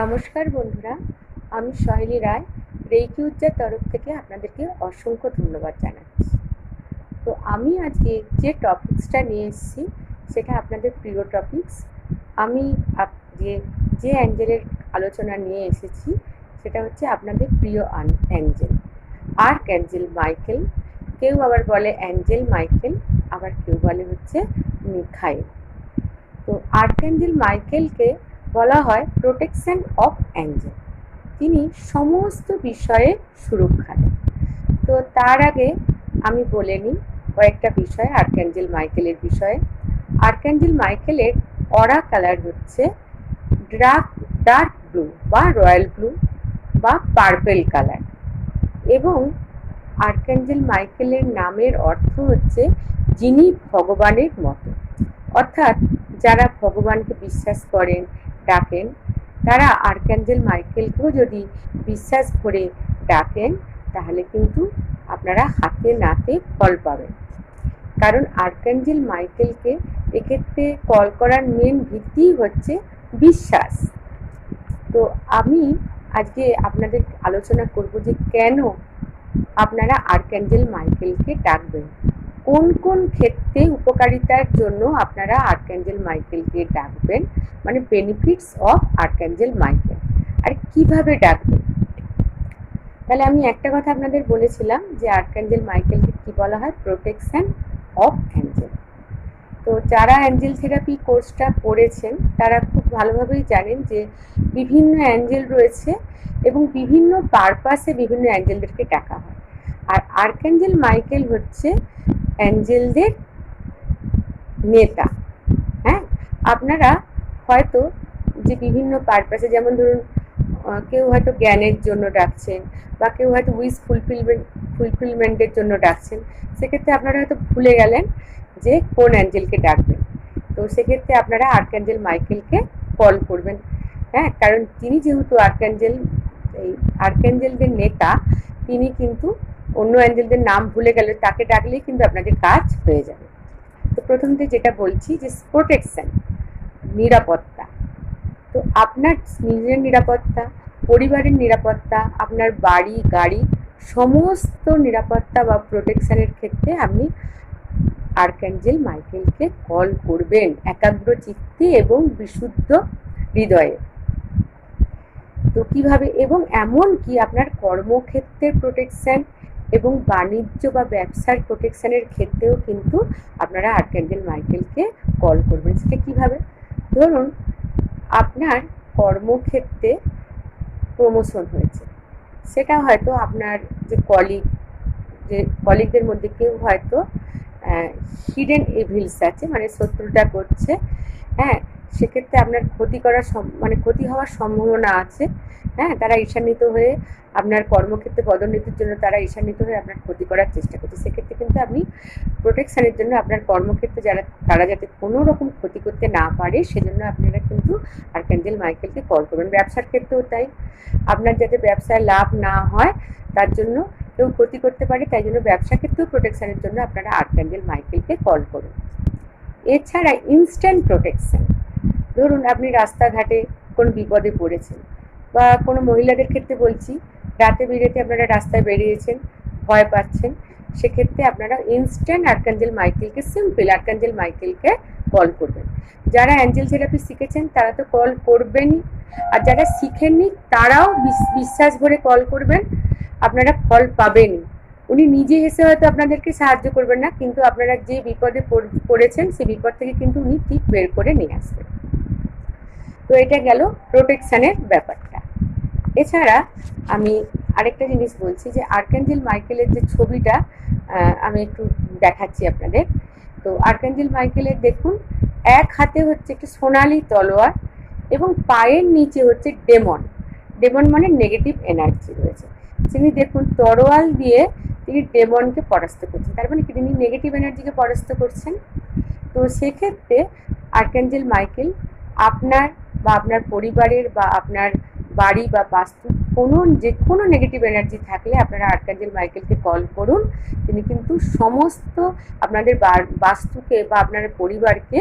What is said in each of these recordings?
নমস্কার বন্ধুরা, আমি সহেলি রায় রেইকি উজ্জার তরফ থেকে আপনাদেরকে অসংখ্য ধন্যবাদ জানাচ্ছি। তো আমি আজকে যে টপিক্সটা নিয়ে এসেছি সেটা আপনাদের প্রিয় টপিক্স। আমি যে যে অ্যাঞ্জেলের আলোচনা নিয়ে এসেছি সেটা হচ্ছে আপনাদের প্রিয় অ্যাঞ্জেল, আর্কঅ্যাঞ্জেল মাইকেল। কেউ আবার বলে অ্যাঞ্জেল মাইকেল, আবার কেউ বলে হচ্ছে মিখাইল। তো আর্কঅ্যাঞ্জেল মাইকেলকে বলা হয় প্রোটেকশন অফ অ্যাঞ্জেল। তিনি সমস্ত বিষয়ে সুরক্ষা দেন। তো তার আগে আমি বলে নিই কয়েকটা বিষয় আর্কঅ্যাঞ্জেল মাইকেলের বিষয়ে। আর্কঅ্যাঞ্জেল মাইকেলের অরা কালার হচ্ছে ডার্ক ব্লু বা রয়্যাল ব্লু বা পার্পেল কালার, এবং আর্কঅ্যাঞ্জেল মাইকেলের নামের অর্থ হচ্ছে যিনি ভগবানের মতো। অর্থাৎ যারা ভগবানকে বিশ্বাস করেন, ডাকেন, তারা আর্কঅ্যাঞ্জেল মাইকেলকেও যদি বিশ্বাস করে ডাকেন তাহলে কিন্তু আপনারা হাতে নাতে ফল পাবেন। কারণ আর্কঅ্যাঞ্জেল মাইকেলকে এক্ষেত্রে কল করার মেন ভিত্তিই হচ্ছে বিশ্বাস। তো আমি আজকে আপনাদের আলোচনা করব যে কেন আপনারা আর্কঅ্যাঞ্জেল মাইকেলকে ডাকবেন, কোন কোন ক্ষেত্রে উপকারিতার জন্য আপনারা আর্কঅ্যাঞ্জেল মাইকেলকে ডাকবেন, মানে বেনিফিটস অফ আর্কঅ্যাঞ্জেল মাইকেল, আর কিভাবে ডাকবেন। তাহলে আমি একটা কথা আপনাদের বলেছিলাম যে আর্কঅ্যাঞ্জেল মাইকেলকে কি বলা হয়, প্রোটেকশন অফ অ্যাঞ্জেল। তো যারা অ্যাঞ্জেল থেরাপি কোর্সটা পড়েছেন তারা খুব ভালোভাবেই জানেন যে বিভিন্ন অ্যাঞ্জেল রয়েছে এবং বিভিন্ন পারপাসে বিভিন্ন অ্যাঞ্জেলদেরকে ডাকা হয়। আর আর্কঅ্যাঞ্জেল মাইকেল হচ্ছে অ্যাঞ্জেলদের নেতা। হ্যাঁ, আপনারা হয়তো যে বিভিন্ন পারপাসে, যেমন ধরুন কেউ হয়তো জ্ঞানের জন্য ডাকছেন বা কেউ হয়তো উইশ ফুলফিলমেন্টের জন্য ডাকছেন, সেক্ষেত্রে আপনারা হয়তো ভুলে গেলেন যে কোন অ্যাঞ্জেলকে ডাকবেন। তো সেক্ষেত্রে আপনারা আর্কঅ্যাঞ্জেল মাইকেলকে কল করবেন। হ্যাঁ, কারণ তিনি যেহেতু আর্কঅ্যাঞ্জেলদের নেতা, তিনি কিন্তু অন্য অ্যাঞ্জেলদের নাম ভুলে গেলে তাকে ডাকলেই কিন্তু আপনাদের কাজ হয়ে যাবে। তো প্রথমতে যেটা বলছি যে প্রোটেকশন, নিরাপত্তা। তো আপনার নিজের নিরাপত্তা, পরিবারের নিরাপত্তা, আপনার বাড়ি গাড়ি সমস্ত নিরাপত্তা বা প্রোটেকশনের ক্ষেত্রে আপনি আর্কঅ্যাঞ্জেল মাইকেলকে কল করবেন একাগ্র চিত্তে এবং বিশুদ্ধ হৃদয়ে। তো কিভাবে, এবং এমন কি আপনার কর্মক্ষেত্রের প্রোটেকশন এবং বাণিজ্য বা ব্যবসার প্রোটেকশনের ক্ষেত্রেও কিন্তু আপনারা আর্কঅ্যাঞ্জেল মাইকেলকে কল করবেন। সেটা কীভাবে, ধরুন আপনার কর্মক্ষেত্রে প্রমোশন হয়েছে, সেটা হয়তো আপনার যে কলিগদের মধ্যে কেউ হয়তো হিডেন এভিলস আছে, মানে শত্রুতা করছে। হ্যাঁ, সেক্ষেত্রে আপনার ক্ষতি হওয়ার সম্ভাবনা আছে। হ্যাঁ, তারা ঈর্ষান্বিত হয়ে আপনার কর্মক্ষেত্রে পদোন্নতির জন্য তারা ঈর্ষান্বিত হয়ে আপনার ক্ষতি করার চেষ্টা করছে। সেক্ষেত্রে কিন্তু আপনি প্রোটেকশনের জন্য আপনার কর্মক্ষেত্রে তারা যাতে কোনো রকম ক্ষতি করতে না পারে সেজন্য আপনারা কিন্তু আর্কঅ্যাঞ্জেল মাইকেলকে কল করবেন। ব্যবসার ক্ষেত্রেও তাই, আপনার যাতে ব্যবসায় লাভ না হয় তার জন্য কেউ ক্ষতি করতে পারে, তাই জন্য ব্যবসা ক্ষেত্রেও প্রোটেকশনের জন্য আপনারা আর্কঅ্যাঞ্জেল মাইকেলকে কল করুন। এছাড়া ইনস্ট্যান্ট প্রোটেকশন, ধরুন আপনি রাস্তাঘাটে কোনো বিপদে পড়েছেন, বা কোনো মহিলাদের ক্ষেত্রে বলছি, রাতে বিরেতে আপনারা রাস্তায় বেরিয়েছেন, ভয় পাচ্ছেন, সেক্ষেত্রে আপনারা ইনস্ট্যান্ট আর্কঅ্যাঞ্জেল মাইকেলকে, সিম্পল আর্কঅ্যাঞ্জেল মাইকেলকে কল করবেন। যারা অ্যাঞ্জেল থেরাপি শিখেছেন তারা তো কল করবেনই, আর যারা শিখেননি তারাও বিশ্বাস ভরে কল করবেন, আপনারা ফল পাবেনই। উনি নিজে এসে হয়তো আপনাদেরকে সাহায্য করবেন না, কিন্তু আপনারা যে বিপদে পড়েছেন সেই বিপদ থেকে কিন্তু উনি ঠিক বের করে নিয়ে আসবেন। তো এটা গেল প্রোটেকশনের ব্যাপারটা। এছাড়া আমি আরেকটা জিনিস বলছি যে আর্কঅ্যাঞ্জেল মাইকেলের যে ছবিটা আমি একটু দেখাচ্ছি আপনাদের। তো আর্কঅ্যাঞ্জেল মাইকেলের দেখুন, এক হাতে হচ্ছে একটি সোনালি তলোয়ার এবং পায়ের নিচে হচ্ছে ডেমন। ডেমন মানে নেগেটিভ এনার্জি রয়েছে। তিনি দেখুন তরোয়াল দিয়ে তিনি ডেমনকে পরাস্ত করছেন, তার মানে কি তিনি নেগেটিভ এনার্জিকে পরাস্ত করছেন। তো সেক্ষেত্রে আর্কঅ্যাঞ্জেল মাইকেল আপনার বা আপনার পরিবারের বা আপনার বাড়ি বা বাস্তু যে কোনো নেগেটিভ এনার্জি থাকলে আপনারা আর্কঅ্যাঞ্জেল মাইকেলকে কল করুন। তিনি কিন্তু সমস্ত আপনাদের বাস্তুকে বা আপনার পরিবারকে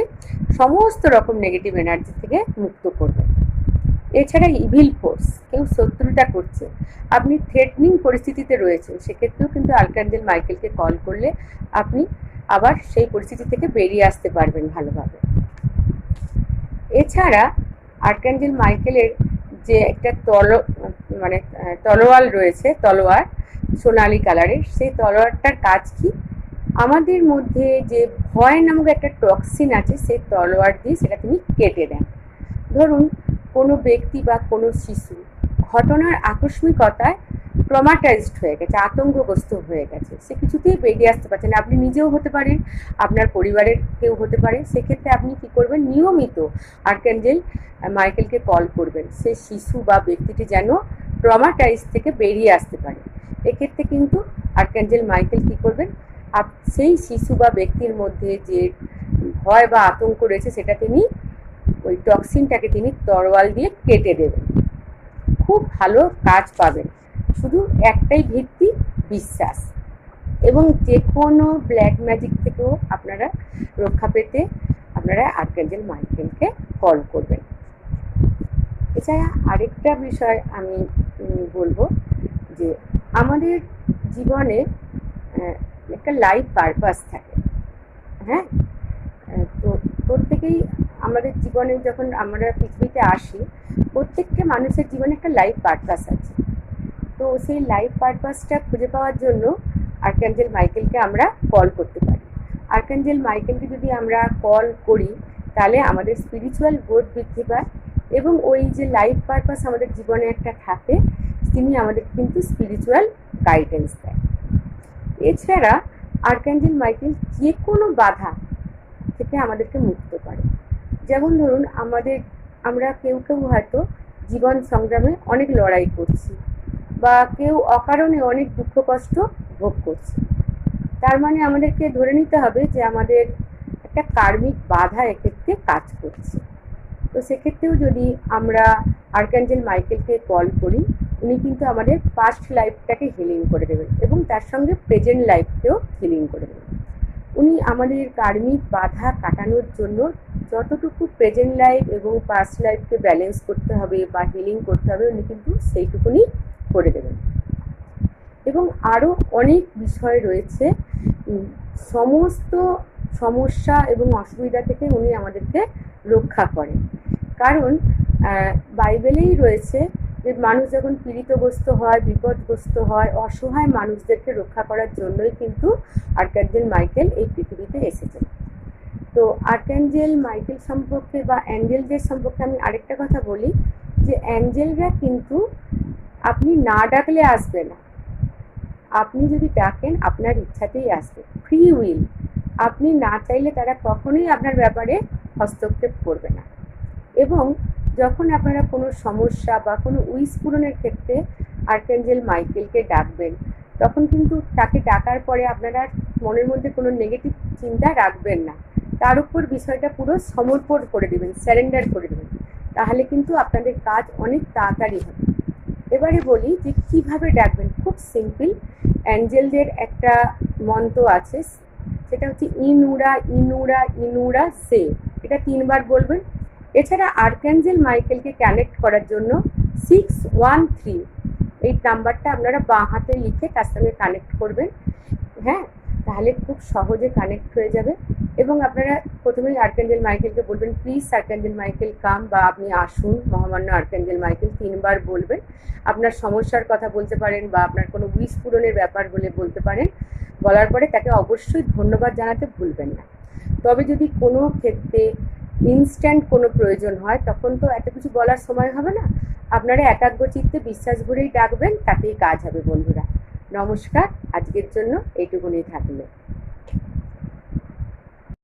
সমস্ত রকম নেগেটিভ এনার্জি থেকে মুক্ত করবেন। এছাড়া ইভিল ফোর্স, কেউ শত্রুতা করছে, আপনি থ্রেটনিং পরিস্থিতিতে রয়েছেন, সেক্ষেত্রেও কিন্তু আর্কাঞ্জেল মাইকেলকে কল করলে আপনি আবার সেই পরিস্থিতি থেকে বেরিয়ে আসতে পারবেন ভালোভাবে। এছাড়া আর্কাঞ্জেল মাইকেলের যে একটা তলোয়ার রয়েছে, তলোয়ার সোনালি কালারের, সেই তলোয়ারটার কাজ কি, আমাদের মধ্যে যে ভয় নামক একটা টক্সিন আছে, সেই তলোয়ার দিয়ে সেটা তিনি কেটে দেন। ধরুন কোনো ব্যক্তি বা কোনো শিশু ঘটনার আকস্মিকতায় ট্রমাটাইজড হয়ে গেছে, আতঙ্কগ্রস্ত হয়ে গেছে, সে কিছুতেই বেরিয়ে আসতে পারছে না। আপনি নিজেও হতে পারেন, আপনার পরিবারের কেউ হতে পারে। সেক্ষেত্রে আপনি কী করবেন, নিয়মিত আর্কাঞ্জেল মাইকেলকে কল করবেন, সে শিশু বা ব্যক্তিটি যেন ট্রমাটাইজ থেকে বেরিয়ে আসতে পারে। এক্ষেত্রে কিন্তু আর্কাঞ্জেল মাইকেল কী করবেন, সেই শিশু বা ব্যক্তির মধ্যে যে ভয় বা আতঙ্ক রয়েছে সেটা তিনি, ওই টক্সিনটাকে তিনি তরোয়াল দিয়ে কেটে দেবেন। খুব ভালো কাজ পাবেন। শুধু একটাই ভিত্তি, বিশ্বাস। এবং যে কোনো ব্ল্যাক ম্যাজিক থেকেও আপনারা রক্ষা পেতে আপনারা আর্কাঞ্জেল মাইকেলকে কল করবেন। এছাড়া আরেকটা বিষয় আমি বলবো যে আমাদের জীবনে একটা লাইফ পারপাস থাকে। হ্যাঁ, তো প্রত্যেকেই আমাদের জীবনে যখন আমরা পৃথিবীতে আসি, প্রত্যেকটা মানুষের জীবনে একটা লাইফ পারপাস আছে। তো সেই লাইফ পারপাসটা খুঁজে পাওয়ার জন্য আর্কাঞ্জেল মাইকেলকে আমরা কল করতে পারি। আর্কাঞ্জেল মাইকেলকে যদি আমরা কল করি তাহলে আমাদের স্পিরিচুয়াল গ্রোথ বৃদ্ধি পায়, এবং ওই যে লাইফ পারপাস আমাদের জীবনে একটা থাকে, তিনি আমাদের কিন্তু স্পিরিচুয়াল গাইডেন্স দেয়। এছাড়া আর্কাঞ্জেল মাইকেল যে কোনো বাধা থেকে আমাদেরকে মুক্ত করে। যেমন ধরুন আমরা কেউ হয়তো জীবন সংগ্রামে অনেক লড়াই করছি, বা কেউ অকারণে অনেক দুঃখ কষ্ট ভোগ করছে। তার মানে আমাদেরকে ধরে নিতে হবে যে আমাদের একটা কার্মিক বাধা এক্ষেত্রে কাজ করছে। তো সেক্ষেত্রেও যদি আমরা আর্কাঞ্জেল মাইকেলকে কল করি, উনি কিন্তু আমাদের পাস্ট লাইফটাকে হিলিং করে দেবেন, এবং তার সঙ্গে প্রেজেন্ট লাইফকেও হিলিং করে দেবেন। উনি আমাদের কার্মিক বাধা কাটানোর জন্য যতটুকু প্রেজেন্ট লাইফ এবং পাস্ট লাইফকে ব্যালেন্স করতে হবে বা হিলিং করতে হবে, উনি কিন্তু সেইটুকুনি করে দেবেন। এবং আরও অনেক বিষয় রয়েছে, সমস্ত সমস্যা এবং অসুবিধা থেকে উনি আমাদেরকে রক্ষা করেন। কারণ বাইবেলেই রয়েছে যে মানুষ যখন পীড়িতগ্রস্ত হয়, বিপদগ্রস্ত হয়, অসহায় মানুষদেরকে রক্ষা করার জন্যই কিন্তু আর্কাঞ্জেল মাইকেল এই পৃথিবীতে এসেছেন। তো আর্কাঞ্জেল মাইকেল সম্পর্কে বা অ্যাঞ্জেলদের সম্পর্কে আমি আরেকটা কথা বলি, যে অ্যাঞ্জেলরা কিন্তু আপনি না ডাকলে আসবে না, আপনি যদি ডাকেন আপনার ইচ্ছাতেই আসবে, ফ্রি উইল। আপনি না চাইলে তারা কখনোই আপনার ব্যাপারে হস্তক্ষেপ করবে না। এবং যখন আপনারা কোনো সমস্যা বা কোনো উইশ পূরণের ক্ষেত্রে আর্কাঞ্জেল মাইকেলকে ডাকবেন, তখন কিন্তু তাকে ডাকার পরে আপনারা মনের মধ্যে কোনো নেগেটিভ চিন্তা রাখবেন না, তার উপর বিষয়টা পুরো সমর্পণ করে দেবেন, স্যারেন্ডার করে দেবেন। তাহলে কিন্তু আপনাদের কাজ অনেক তাড়াতাড়ি হবে। এবারে বলি যে কীভাবে ডাকবেন। খুব সিম্পল, অ্যাঞ্জেলদের একটা মন্ত্র আছে, সেটা হচ্ছে ইনুরা ইনুরা ইনুরা সে, এটা 3 বার বলবেন। এছাড়া আর্কাঞ্জেল মাইকেলকে কানেক্ট করার জন্য 613 এই নাম্বারটা আপনারা বাঁ হাতে লিখে তার সঙ্গে কানেক্ট করবেন। হ্যাঁ, তাহলে খুব সহজে কানেক্ট হয়ে যাবে। এবং আপনারা প্রথমেই আর্কাঞ্জেল মাইকেলকে বলবেন, প্লিজ আর্কাঞ্জেল মাইকেল কাম, বা আপনি আসুন মহামান্য আর্কাঞ্জেল মাইকেল, 3 বার বলবেন। আপনার সমস্যার কথা বলতে পারেন, বা আপনার কোনো উইশ পূরণের ব্যাপার বলে বলতে পারেন। বলার পরে তাকে অবশ্যই ধন্যবাদ জানাতে ভুলবেন না। তবে যদি কোনো ক্ষেত্রে ইনস্ট্যান্ট কোনো প্রয়োজন হয়, তখন তো এত কিছু বলার সময় হবে না, আপনারা একাগ্রচিত্তে বিশ্বাস ভরেই ডাকবেন, তাতেই কাজ হবে বন্ধুরা। নমস্কার, আজকের জন্য এইটুকুনি থাকলো।